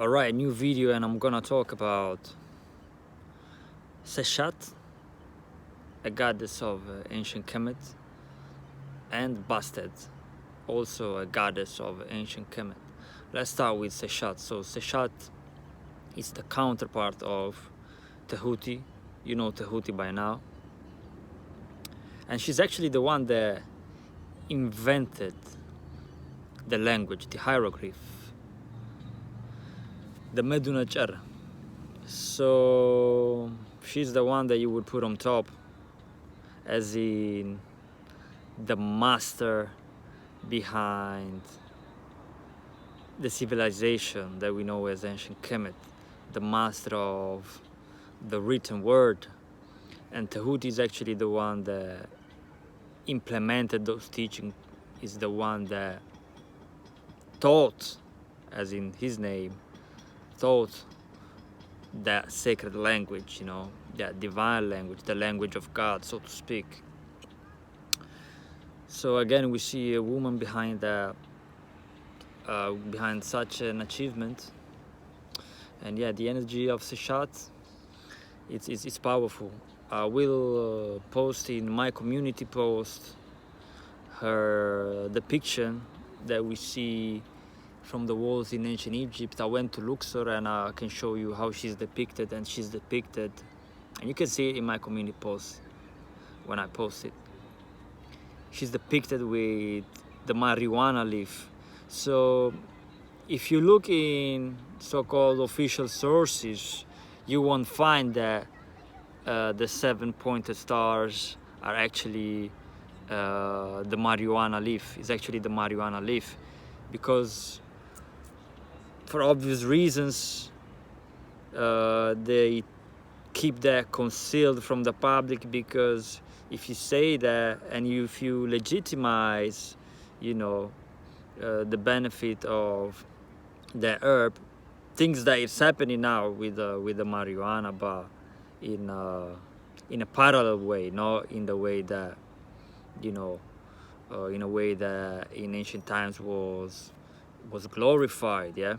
Alright, new video, and I'm gonna talk about Seshat, a goddess of Ancient Khemet, and Bastet, also a goddess of Ancient Khemet. Let's start with Seshat. So Seshat is the counterpart of Tehuti. You know Tehuti by now. And she's actually the one that invented the language, the hieroglyph, the Medunachar. So she's the one that you would put on top, as in the master behind the civilization that we know as Ancient Kemet, the master of the written word. And Tehuti is actually the one that implemented those teachings, is the one that taught, as in his name, taught that sacred language, you know, that divine language, the language of God, so to speak. So again, we see a woman behind that, behind such an achievement. And yeah, the energy of Seshat, it's powerful. I will post in my community post her depiction that we see from the walls in ancient Egypt. I went to Luxor and I can show you how she's depicted, and she's depicted, and you can see it in my community post when I post it. She's depicted with the marijuana leaf. So if you look in so-called official sources, you won't find that the 7 pointed stars are actually the marijuana leaf. It's actually the marijuana leaf, because for obvious reasons they keep that concealed from the public, because if you say that and if you legitimize, you know, the benefit of the herb, things that is happening now with the marijuana, but in a parallel way, not in the way that, you know, in a way that in ancient times was glorified. Yeah.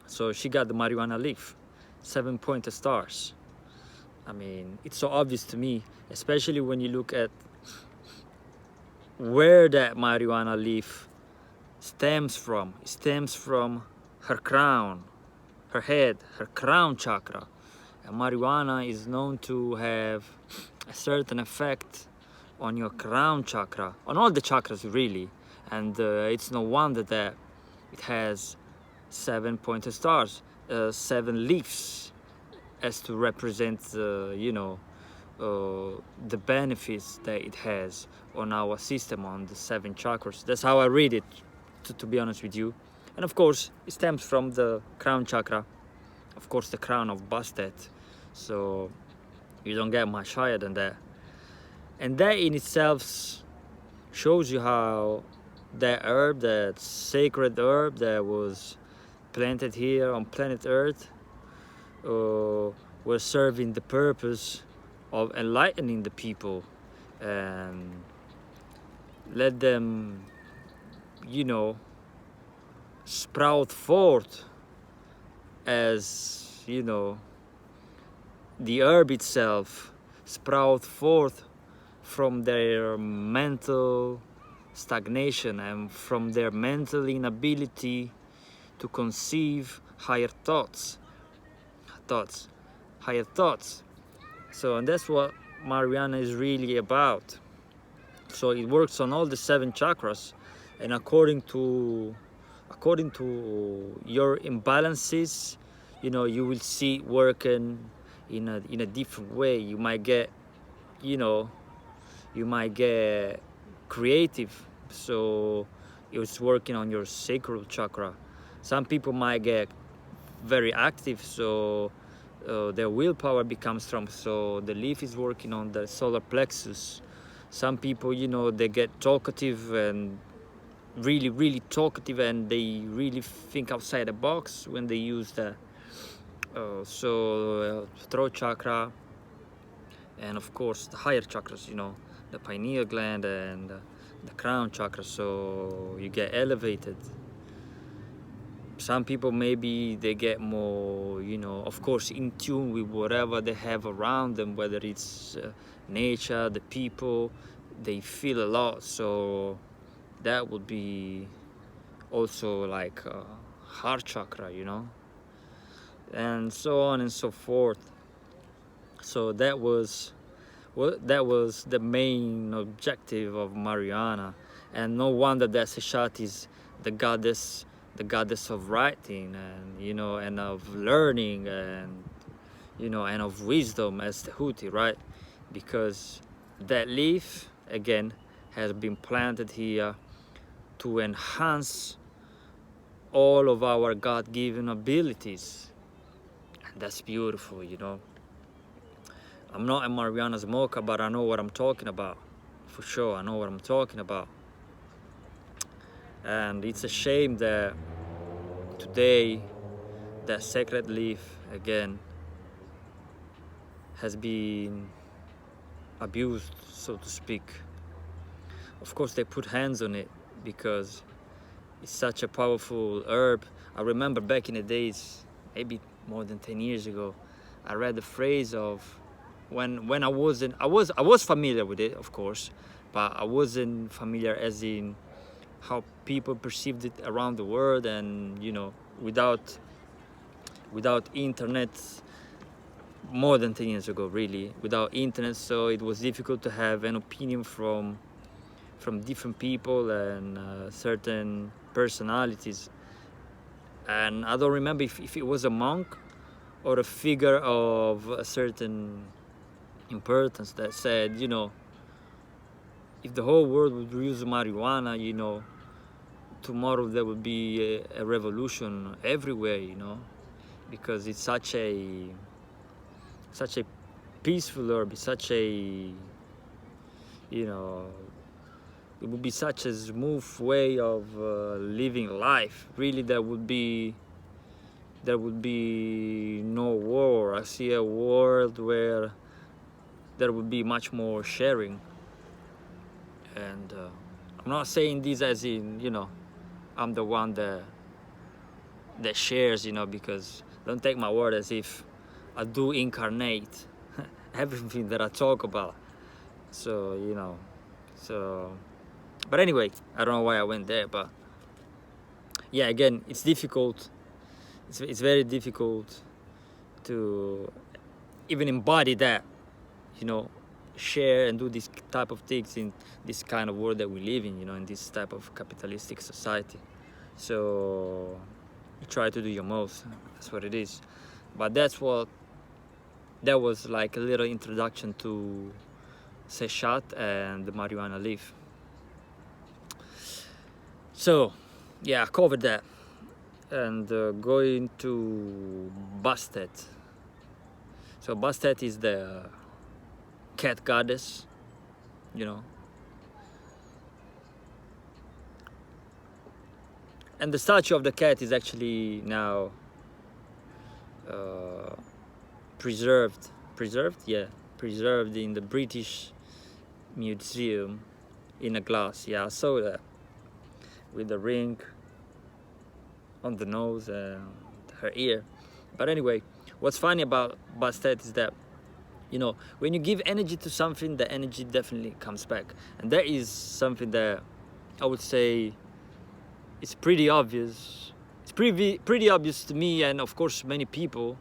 So she got the marijuana leaf, 7 pointed stars. I mean, it's so obvious to me, especially when you look at where that marijuana leaf stems from. It stems from her crown, her head, her crown chakra. And marijuana is known to have a certain effect on your crown chakra, on all the chakras really. And it's no wonder that it has 7 pointed stars, 7 leaves, as to represent, you know, the benefits that it has on our system, on the 7 chakras. That's how I read it, to be honest with you. And of course, it stems from the crown chakra, of course, the crown of Bastet. So you don't get much higher than that. And that in itself shows you how that herb, that sacred herb that was planted here on planet Earth, was serving the purpose of enlightening the people and let them, you know, sprout forth, as, you know, the herb itself sprout forth from their mental stagnation and from their mental inability to conceive higher higher thoughts. So, and that's what marijuana is really about. So it works on all the 7 chakras, and according to your imbalances, you know, you will see it working in a different way. You might get, you know, you might get creative, so it's working on your sacral chakra. Some people might get very active, so their willpower becomes strong, so the leaf is working on the solar plexus. Some people, you know, they get talkative and really talkative, and they really think outside the box when they use the throat chakra, and of course the higher chakras, you know, the pineal gland and the crown chakra, so you get elevated. some people, maybe they get more, you know, of course, in tune with whatever they have around them, whether it's nature, the people, they feel a lot. So that would be also like heart chakra, you know, and so on and so forth. So that was the main objective of Mariana, and no wonder that Seshat is the goddess of writing, and you know, and of learning, and you know, and of wisdom as Tehuti, right? Because that leaf again has been planted here to enhance all of our God-given abilities, and that's beautiful, you know. I'm not a Mariana smoker, but I know what I'm talking about. For sure, I know what I'm talking about. And it's a shame that today that sacred leaf again has been abused, so to speak. Of course, they put hands on it because it's such a powerful herb. I remember back in the days, maybe more than 10 years ago, I read the phrase of when I was familiar with it, of course, but I wasn't familiar as in how people perceived it around the world, and you know, without internet, more than 10 years ago, really, without internet, so it was difficult to have an opinion from different people and certain personalities. And I don't remember if it was a monk or a figure of a certain importance that said, you know, if the whole world would use marijuana, you know, tomorrow there would be a revolution everywhere, you know, because it's such a peaceful herb, such a, you know, it would be such a smooth way of living life. Really, there would be no war. I see a world where there would be much more sharing. And I'm not saying this as in, you know, I'm the one that shares, you know, because don't take my word as if I do incarnate everything that I talk about. So, you know, so, but anyway, I don't know why I went there, but yeah, again, it's difficult. It's very difficult to even embody that, you know, share and do this type of things in this kind of world that we live in, you know, in this type of capitalistic society. So you try to do your most. That's what it is. But that was like a little introduction to Seshat and the marijuana leaf. So yeah, I covered that. And going to Bastet. So Bastet is the cat goddess, you know. And the statue of the cat is actually now preserved in the British Museum in a glass. Yeah, I saw that, with the ring on the nose and her ear. But anyway, what's funny about Bastet is that, you know, when you give energy to something, the energy definitely comes back. And that is something that I would say it's pretty obvious. It's pretty obvious to me, and of course many people,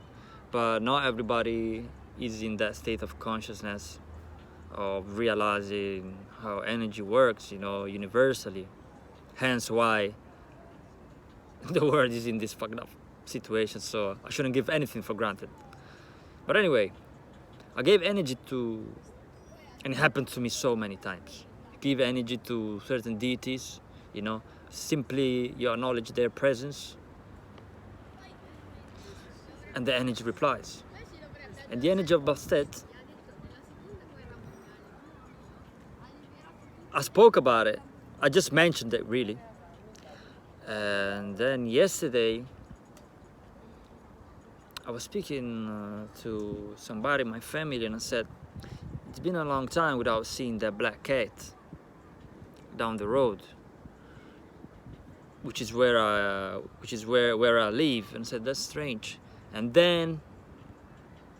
but not everybody is in that state of consciousness of realizing how energy works, you know, universally. Hence why the world is in this fucked up situation, so I shouldn't give anything for granted. But anyway, I gave energy to, and it happened to me so many times. You give energy to certain deities, you know, simply you acknowledge their presence, and the energy replies. And the energy of Bastet, I spoke about it, I just mentioned it really. And then yesterday, I was speaking to somebody in my family, and I said, it's been a long time without seeing that black cat down the road. which is where I live, and said that's strange. And then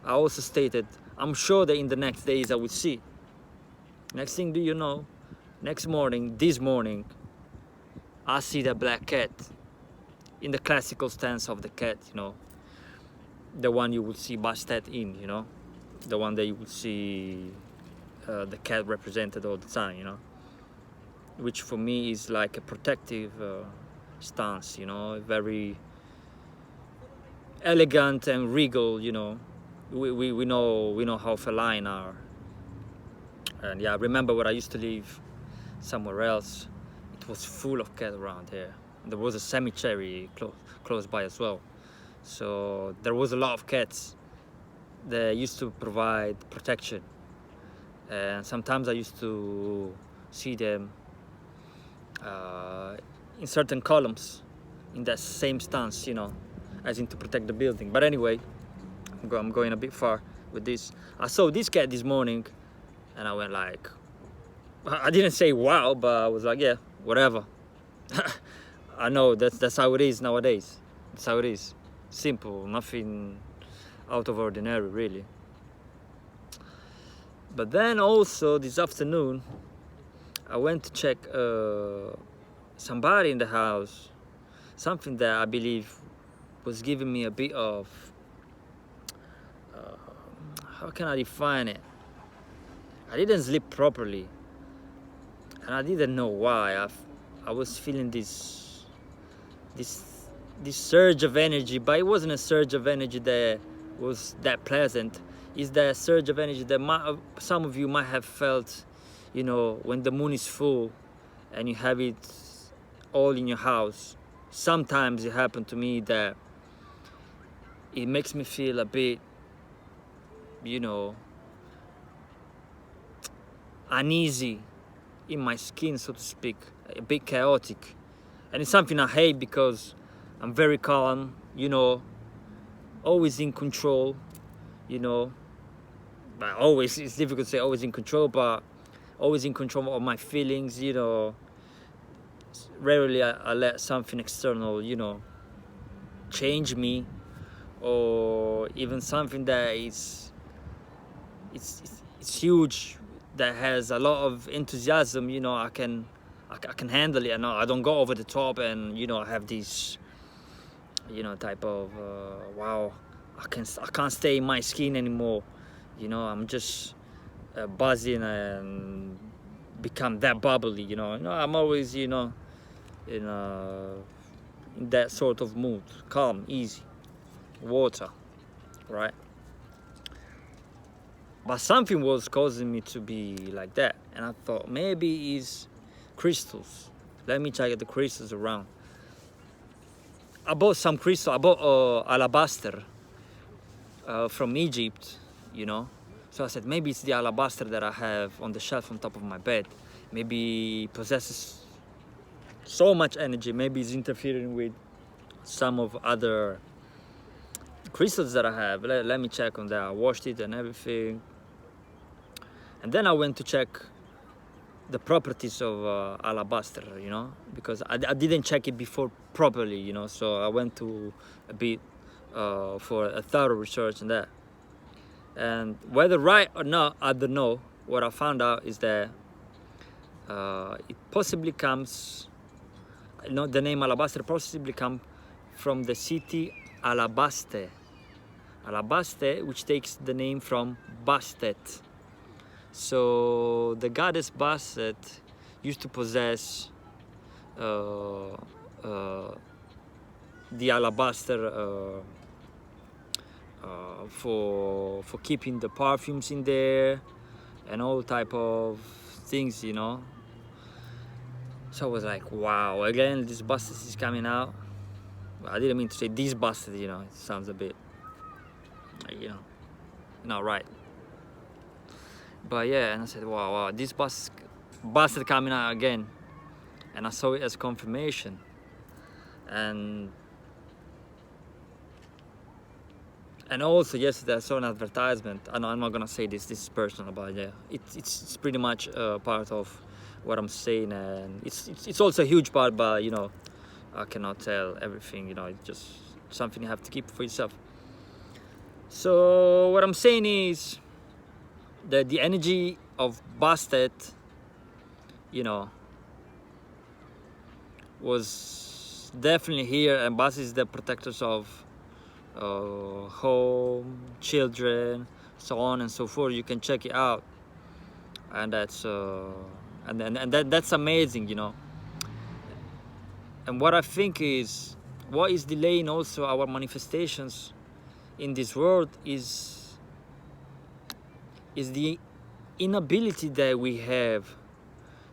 I also stated, I'm sure that in the next days I will see. Next thing do you know, this morning, I see the black cat in the classical stance of the cat, you know, the one you would see Bastet in, you know, the one that you would see the cat represented all the time, you know, which for me is like a protective stance, you know, very elegant and regal, you know. We know how feline are. And yeah, I remember when I used to live somewhere else, it was full of cats around here. There was a cemetery close by as well, so there was a lot of cats that used to provide protection. And sometimes I used to see them in certain columns in that same stance, you know, as in to protect the building. But anyway, I'm going a bit far with this. I saw this cat this morning and I went like, I didn't say wow, but I was like, yeah, whatever. I know that's how it is nowadays. That's how it is. Simple, nothing out of ordinary, really. But then also this afternoon, I went to check somebody in the house, something that I believe was giving me a bit of, how can I define it? I didn't sleep properly, and I didn't know why. I was feeling this surge of energy, but it wasn't a surge of energy that was that pleasant. It's that surge of energy that some of you might have felt, you know, when the moon is full and you have it all in your house. Sometimes it happened to me that it makes me feel a bit, you know, uneasy in my skin, so to speak, a bit chaotic. And it's something I hate because I'm very calm, you know, always in control, you know. But always, it's difficult to say always in control, but always in control of my feelings, you know. Rarely I let something external, you know, change me, or even something that is it's huge, that has a lot of enthusiasm, you know. I can handle it, and I don't go over the top, and you know, I have this, you know, type of wow, I can't stay in my skin anymore, you know. I'm just buzzing and become that bubbly, you know. I'm always, you know, in that sort of mood, calm, easy, water, right? But something was causing me to be like that, and I thought maybe it's crystals. Let me check the crystals around. I bought some crystal. I bought alabaster from Egypt, you know. So I said maybe it's the alabaster that I have on the shelf on top of my bed. Maybe it possesses so much energy. Maybe it's interfering with some of other crystals that I have. Let me check on that. I washed it and everything. And then I went to check the properties of alabaster, you know, because I didn't check it before properly, you know. So I went to a bit for a thorough research on that. And whether right or not, I don't know. What I found out is that it possibly comes, you know, the name alabaster possibly comes from the city Alabaste, which takes the name from Bastet. So the goddess Bastet used to possess the alabaster for keeping the perfumes in there and all type of things, you know. So I was like, wow, again this Bastet is coming out. Well, I didn't mean to say this Bastet, you know. It sounds a bit, you know, not right. But yeah, and I said, wow, this Bastet coming out again. And I saw it as confirmation. And also yesterday I saw an advertisement. I know I'm not gonna say this is personal, but yeah, it's pretty much part of what I'm saying, and it's also a huge part, but you know, I cannot tell everything, you know, it's just something you have to keep for yourself. So what I'm saying is that the energy of Bastet, you know, was definitely here, and Bastet is the protectors of home, children, so on and so forth. You can check it out, and that's that's amazing, you know. And what I think is, what is delaying also our manifestations in this world is the inability that we have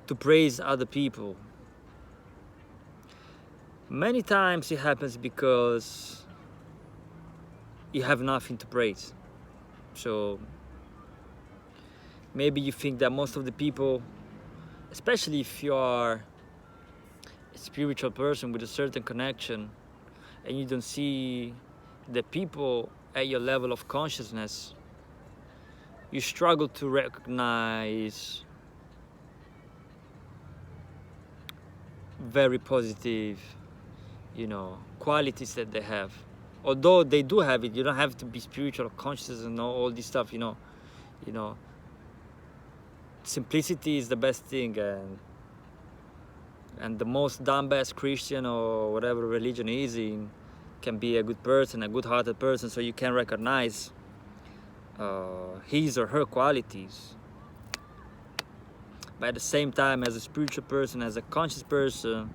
to praise other people. Many times it happens because you have nothing to praise. So maybe you think that most of the people, especially if you are a spiritual person with a certain connection, and you don't see the people at your level of consciousness, you struggle to recognize very positive, you know, qualities that they have. Although they do have it, you don't have to be spiritual or conscious and know all this stuff, you know. Simplicity is the best thing, and the most dumb-ass Christian or whatever religion is in can be a good person, a good-hearted person, so you can recognize his or her qualities. But at the same time, as a spiritual person, as a conscious person,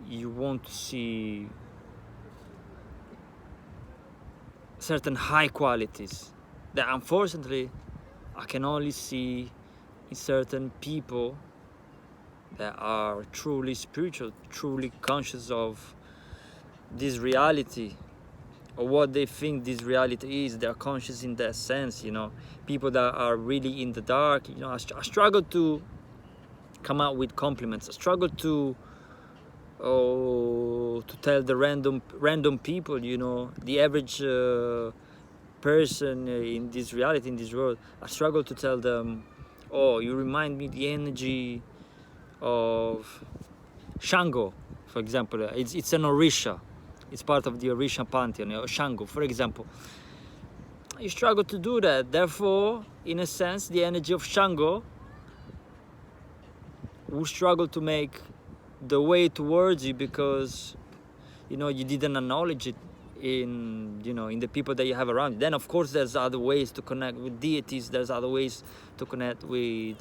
you want to see certain high qualities that unfortunately I can only see in certain people that are truly spiritual, truly conscious of this reality, or what they think this reality is. They're conscious in that sense, you know. People that are really in the dark, you know. I struggle to come out with compliments. I struggle to tell the random people, you know, the average person in this reality, in this world. I struggle to tell them, oh, you remind me the energy of Shango, for example. It's an Orisha. It's part of the Orisha pantheon, you know, Shango, for example. You struggle to do that. Therefore, in a sense, the energy of Shango will struggle to make the way towards you, because, you know, you didn't acknowledge it in, you know, in the people that you have around you. Then of course there's other ways to connect with deities, there's other ways to connect with,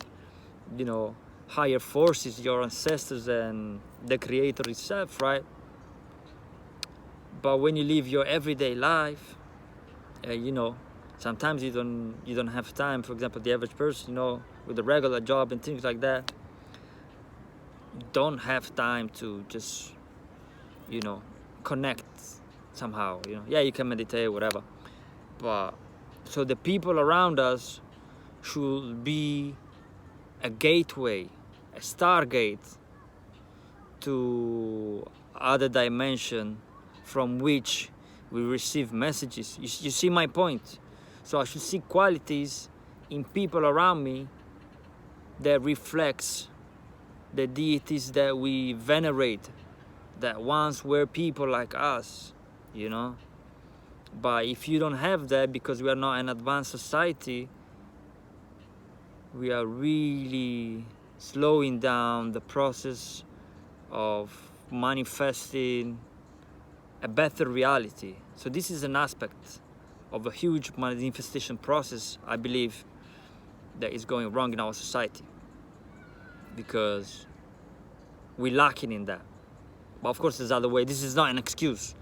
you know, higher forces, your ancestors and the creator itself, right? But when you live your everyday life, you know, sometimes you don't have time. For example, the average person, you know, with a regular job and things like that, don't have time to just, you know, connect somehow, you know. Yeah, you can meditate, whatever, but so the people around us should be a gateway, a stargate to other dimension from which we receive messages. You see my point? So I should see qualities in people around me that reflects the deities that we venerate, that once were people like us, you know. But if you don't have that, because we are not an advanced society, we are really slowing down the process of manifesting a better reality. So this is an aspect of a huge manifestation process, I believe, that is going wrong in our society, because we're lacking in that. But of course there's other way. This is not an excuse.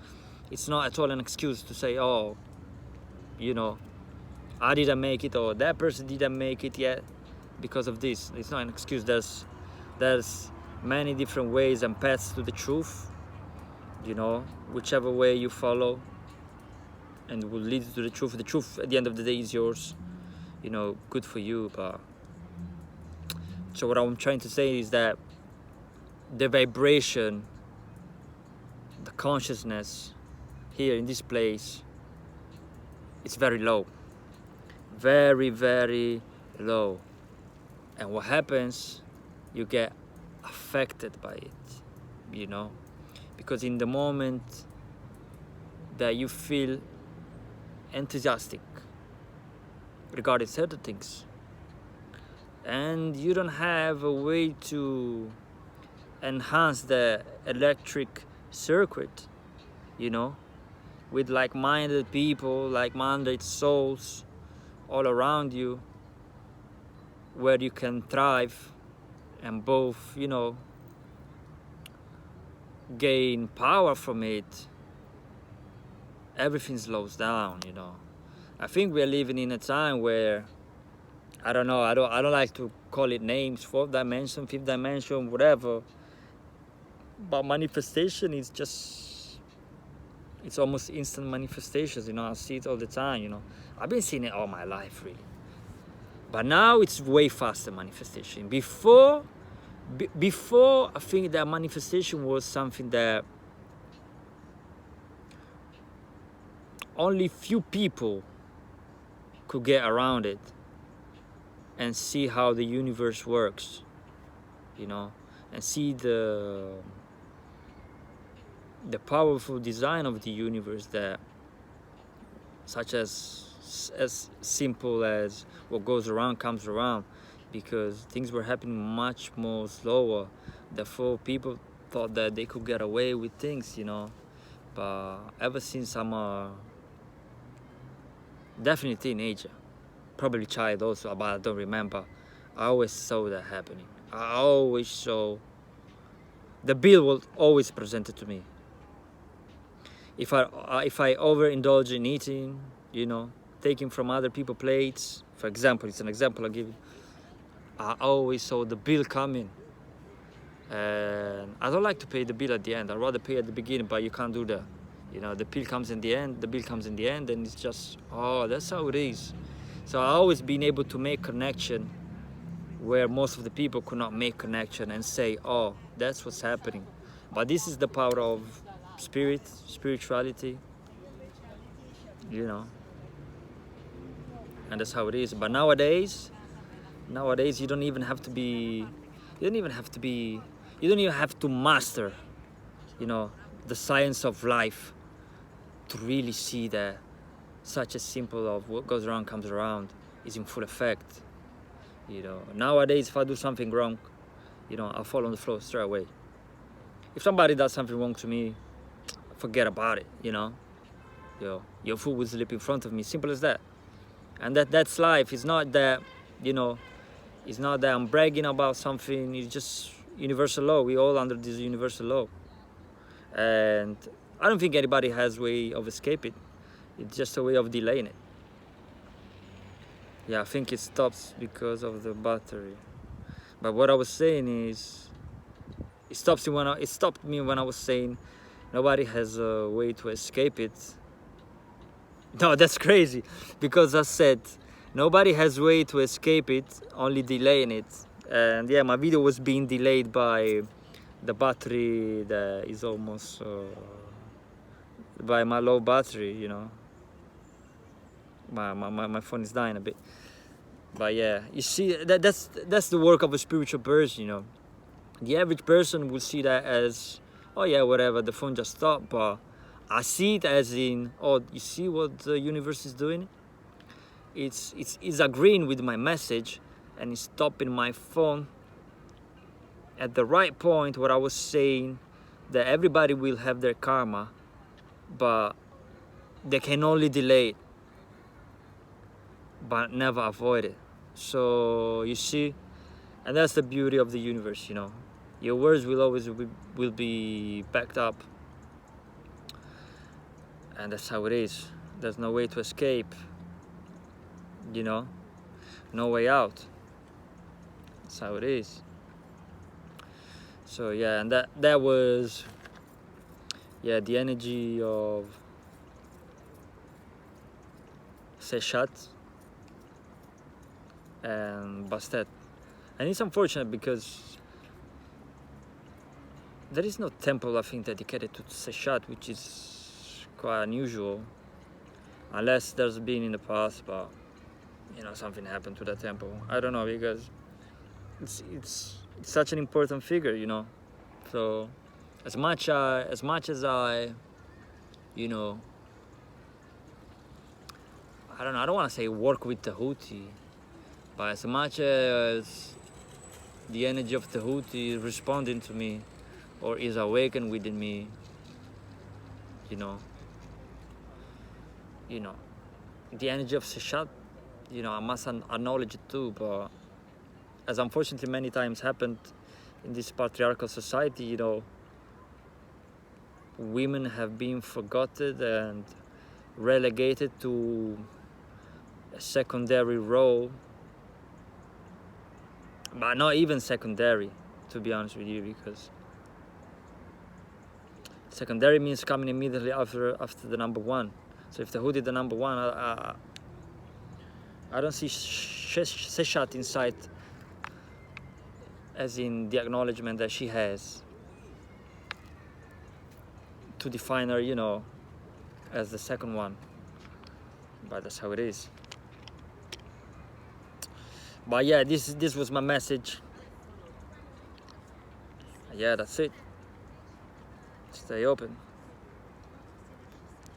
It's not at all an excuse to say, oh, you know, I didn't make it, or that person didn't make it yet because of this. It's not an excuse. There's many different ways and paths to the truth, you know. Whichever way you follow and will lead to the truth. The truth at the end of the day is yours, you know, good for you. But so what I'm trying to say is that the vibration, the consciousness here in this place, it's very low, very, very low. And what happens, you get affected by it. you know, because in the moment that you feel enthusiastic regarding certain things, and you don't have a way to enhance the electric circuit, you know, with like-minded people, like-minded souls all around you, where you can thrive and both, you know, gain power from it, everything slows down, you know. I think we're living in a time where, I don't know, I don't like to call it names, fourth dimension, fifth dimension, whatever, but manifestation is just, it's almost instant manifestations, you know. I see it all the time, you know. I've been seeing it all my life, really. But now it's way faster manifestation. Before, I think that manifestation was something that only few people could get around it and see how the universe works, you know, and see the powerful design of the universe, that such as simple as what goes around comes around, because things were happening much more slower. Therefore, people thought that they could get away with things, you know. But ever since I'm a definitely teenager, probably child also, but I don't remember, I always saw that happening. I always saw the bill was always presented to me. If I overindulge in eating, you know, taking from other people's plates, for example, it's an example I give you, I always saw the bill coming. And I don't like to pay the bill at the end. I'd rather pay at the beginning, but you can't do that. You know, the bill comes in the end, and it's just, oh, that's how it is. So I always been able to make connection where most of the people could not make connection and say, oh, that's what's happening. But this is the power of spirituality, you know, and that's how it is. But nowadays you don't even have to master, you know, the science of life to really see that such a simple of what goes around comes around is in full effect. You know, nowadays if I do something wrong, you know, I'll fall on the floor straight away. If somebody does something wrong to me, forget about it, you know. Your food will slip in front of me, simple as that. And that's life. It's not that, you know, it's not that I'm bragging about something. It's just universal law. We all under this universal law, and I don't think anybody has a way of escaping it. It's just a way of delaying it. Yeah, I think it stops because of the battery. But what I was saying is, it stopped me when I was saying nobody has a way to escape it. No, that's crazy, because I said nobody has a way to escape it, only delaying it. And yeah, my video was being delayed by the battery that is almost by my low battery, you know. My phone is dying a bit. But yeah, you see, that's the work of a spiritual person, you know. The average person will see that as, oh yeah, whatever, the phone just stopped. But I see it as in, oh, you see what the universe is doing? It's agreeing with my message, and it's stopping my phone at the right point where I was saying that everybody will have their karma, but they can only delay it, but never avoid it. So you see, and that's the beauty of the universe, you know. Your words will always will be backed up, and that's how it is. There's no way to escape, you know, no way out. That's how it is. So yeah, and that was, yeah, the energy of Seshat and Bastet. And it's unfortunate because there is no temple, I think, dedicated to Seshat, which is quite unusual, unless there's been in the past, but you know, something happened to the temple. I don't know, because it's such an important figure, you know. So As much as I, you know, I don't want to say work with Tahuti, but as much as the energy of Tahuti is responding to me or is awakened within me, you know, the energy of Seshat, I must acknowledge it too. But as unfortunately many times happened in this patriarchal society, women have been forgotten and relegated to a secondary role, but not even secondary, to be honest with you, because secondary means coming immediately after the number one. So if the hood is the number one, I don't see Seshat inside, as in the acknowledgement that she has to define her, as the second one. But that's how it is. But yeah, this was my message. Yeah, that's it. Stay open.